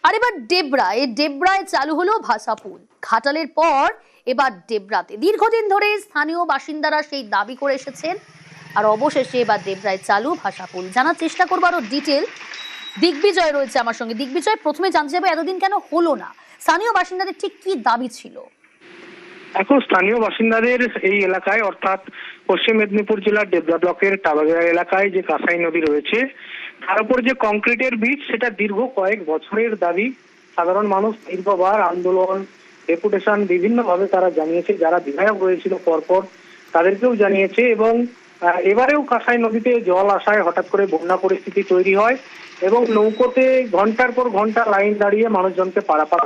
আর এবার ডেবরায় চালু হলো ভাষাপুল। ঘাটালের পর এবার ডেবরাতে দীর্ঘদিন ধরে স্থানীয় বাসিন্দারা সেই দাবি করে এসেছেন, আর অবশেষে এবার ডেবরায় চালু ভাষাপুল। জানার চেষ্টা করবো আরো ডিটেল। দিগ্বিজয় রয়েছে আমার সঙ্গে। দিগ্বিজয়, প্রথমে জানতে যাবো এতদিন কেন হলো না, স্থানীয় বাসিন্দাদের ঠিক কি দাবি ছিল? এখন স্থানীয় বাসিন্দাদের এই এলাকায় অর্থাৎ পশ্চিম মেদিনীপুর জেলার ডেবরা ব্লকের টাবাগেড়া এলাকায় যে কাঁসাই নদী রয়েছে তার উপর যে কংক্রিটের ব্রিজ, সেটা দীর্ঘ কয়েক বছরের দাবি। সাধারণ মানুষ দীর্ঘবার আন্দোলন, ডেপুটেশন বিভিন্ন ভাবে তারা জানিয়েছে, যারা বিধায়ক রয়েছিল পরপর তাদেরকেও জানিয়েছে। এবং এবারেও কাঁসাই নদীতে জল আসায় হঠাৎ করে বন্যা পরিস্থিতি তৈরি হয় এবং নৌকোতে ঘন্টার পর ঘন্টা লাইন দাঁড়িয়ে মানুষজনকে পারাপার।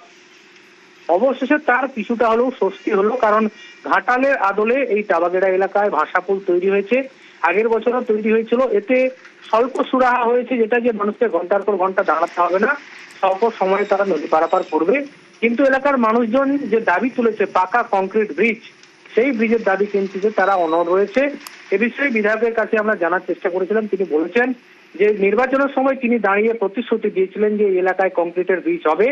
অবশেষে তার কিছুটা হলেও স্বস্তি হলো, কারণ ঘাটালের আদলে এই টাবাগেড়া এলাকায় ভাষাপুল তৈরি হয়েছে। আগের বছরও তৈরি হয়েছিল, এতে স্বল্প সুরাহা হয়েছে, যেটা যে মানুষকে ঘন্টার পর ঘন্টা দাঁড়াতে হবে না, স্বল্প সময়ে তারা নদী পারাপার করবে। কিন্তু এলাকার মানুষজন যে দাবি তুলেছে পাকা কংক্রিট ব্রিজ, সেই ব্রিজের দাবি কিন্তু যে তারা অনড় রয়েছে। এ বিষয়ে বিধায়কের কাছে আমরা জানার চেষ্টা করেছিলাম। তিনি বলেছেন যে নির্বাচনের সময় তিনি দাঁড়িয়ে প্রতিশ্রুতি দিয়েছিলেন যে এই এলাকায় কংক্রিটের ব্রিজ হবে,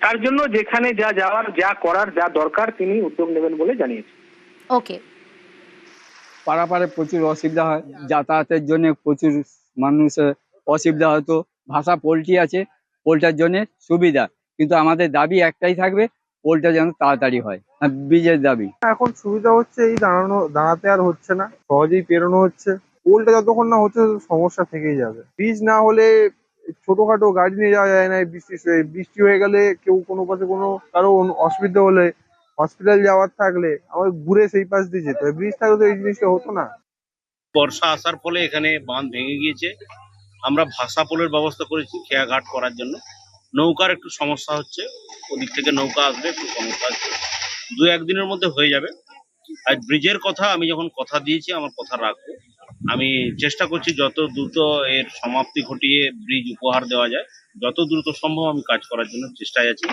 তার জন্য যেখানে যা যাওয়ার, যা করার, যা দরকার তিনি উদ্যোগ নেবেন বলে জানিয়েছেন। ওকে। পারাপারে প্রচুর অসুবিধা হয়, যাতায়াতের জন্য প্রচুর মানুষের অসুবিধা হতো। ভাষা পোলটি আছে, পোলটার জন্য সুবিধা, কিন্তু আমাদের দাবি একটাই থাকবে, পোলটা যেন তাড়াতাড়ি হয়, ব্রিজের দাবি। এখন সুবিধা হচ্ছে এই দাঁড়াতে আর হচ্ছে না, সহজেই পেরোনো হচ্ছে। পোলটা যতক্ষণ না হচ্ছে সমস্যা থেকেই যাবে। ব্রিজ না হলে ছোটখাটো গাড়ি নিয়ে যাওয়া যায় না। বৃষ্টি হয়ে গেলে কেউ কোনো পাশে কারো অসুবিধা হলে, হসপিটাল যাওয়ার থাকলে আমাদের ঘুরে সেই পাশ দিয়ে যেতে হয়। ব্রিজ থাকলে তো এই জিনিসটা হতো না। বর্ষা আসার ফলে এখানে বাঁধ ভেঙে গিয়েছে। আমরা ভাষাপোলের ব্যবস্থা করেছি খেয়াঘাট করার জন্য। নৌকার একটু সমস্যা হচ্ছে, ওদিক থেকে নৌকা আসবে, একটু সমস্যা হচ্ছে। 2-1 দিনের মধ্যে হয়ে যাবে। আর ব্রিজের কথা আমি যখন কথা দিয়েছি, আমার কথা রাখবো। আমি চেষ্টা করছি যত দ্রুত এর সমাপ্তি ঘটিয়ে ব্রিজ উপহার দেওয়া যায়, যত দ্রুত সম্ভব আমি কাজ করার জন্য চেষ্টায় আছি।